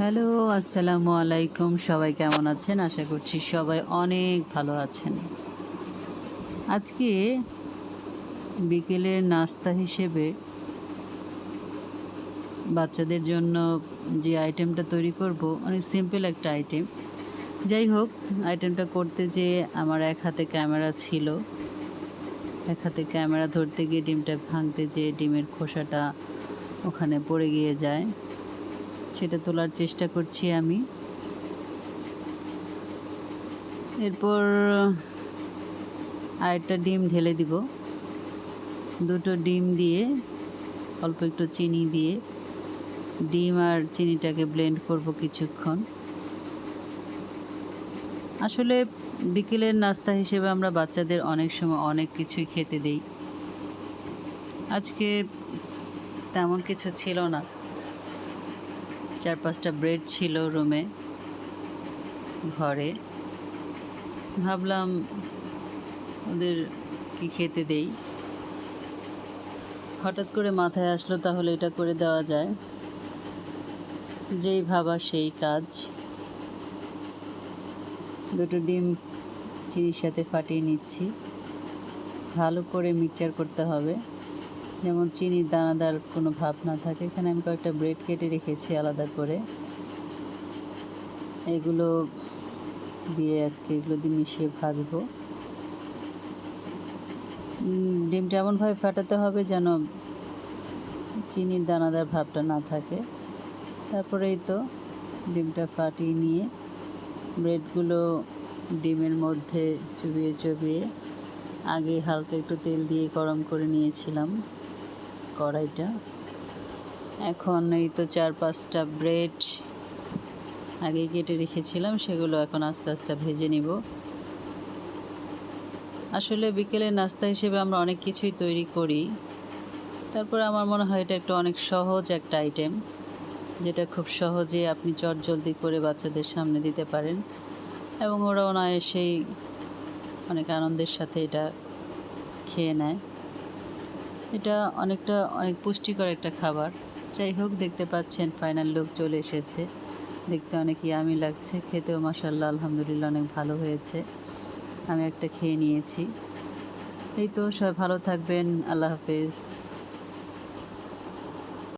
Hello, আসসালামু আলাইকুম। সবাই কেমন আছেন? আশা করছি সবাই অনেক ভালো আছেন। আজকে বিকেলের নাস্তা হিসেবে বাচ্চাদের জন্য যে আইটেমটা তৈরি করব, অনেক সিম্পল একটা আইটেম। যাই হোক, আইটেমটা করতে যেয়ে আমার এক হাতে ক্যামেরা ছিল। এক হাতে ক্যামেরা ধরতে গিয়ে ডিমটা ভাঙতে যেয়ে ডিমের খোসাটা ওখানে পড়ে গিয়ে যায়। সেটা তোলার চেষ্টা করছি আমি। এরপর আরেকটা ডিম ঢেলে দিব। দুটো ডিম দিয়ে অল্প একটু চিনি দিয়ে ডিম আর চিনিটাকে ব্লেন্ড করব কিছুক্ষণ। আসলে বিকেলের নাস্তা হিসেবে আমরা বাচ্চাদের অনেক সময় অনেক কিছুই খেতে দেই। আজকে তেমন কিছু ছিল না। 4-5টা ব্রেড ছিল রুমে, ঘরে। ভাবলাম ওদের কি খেতে দেই। হঠাৎ করে মাথায় আসলো তাহলে এটা করে দেওয়া যায়। যেই ভাবা সেই কাজ। দুটো ডিম চিনির সাথে ফাটিয়ে নিচ্ছি। ভালো করে মিক্সচার করতে হবে, যেমন চিনির দানাদার কোনো ভাব না থাকে। এখানে আমি কয়েকটা ব্রেড কেটে রেখেছি আলাদা করে। এগুলো দিয়ে এগুলো দিয়ে মিশিয়ে ভাজবো। ডিমটা এমনভাবে ফাটাতে হবে যেন চিনির দানাদার ভাবটা না থাকে। তারপরেই তো ডিমটা ফাটিয়ে নিয়ে ব্রেডগুলো ডিমের মধ্যে চুবিয়ে চুবিয়ে আগে হালকা একটু তেল দিয়ে গরম করে নিয়েছিলাম কড়াইটা। এখন এই তো 4-5টা ব্রেড আগে কেটে রেখেছিলাম, সেগুলো এখন আস্তে আস্তে ভেজে নিব। আসলে বিকেলের নাস্তা হিসেবে আমরা অনেক কিছুই তৈরি করি। তারপরে আমার মনে হয় এটা একটা অনেক সহজ একটা আইটেম, যেটা খুব সহজে আপনি চটজলদি করে বাচ্চাদের সামনে দিতে পারেন এবং ওরা অনায়াসেই অনেক আনন্দের সাথে এটা খেয়ে নেয়। এটা অনেক পুষ্টিকর একটা খাবার। যাই হোক, দেখতে পাচ্ছেন ফাইনাল লুক চলে এসেছে। দেখতে অনেক ইয়ামি লাগছে, খেতেও মাশাআল্লাহ আলহামদুলিল্লাহ অনেক ভালো হয়েছে। আমি একটা খেয়ে নিয়েছি। এই তো, সবাই ভালো থাকবেন। আল্লাহ হাফেজ।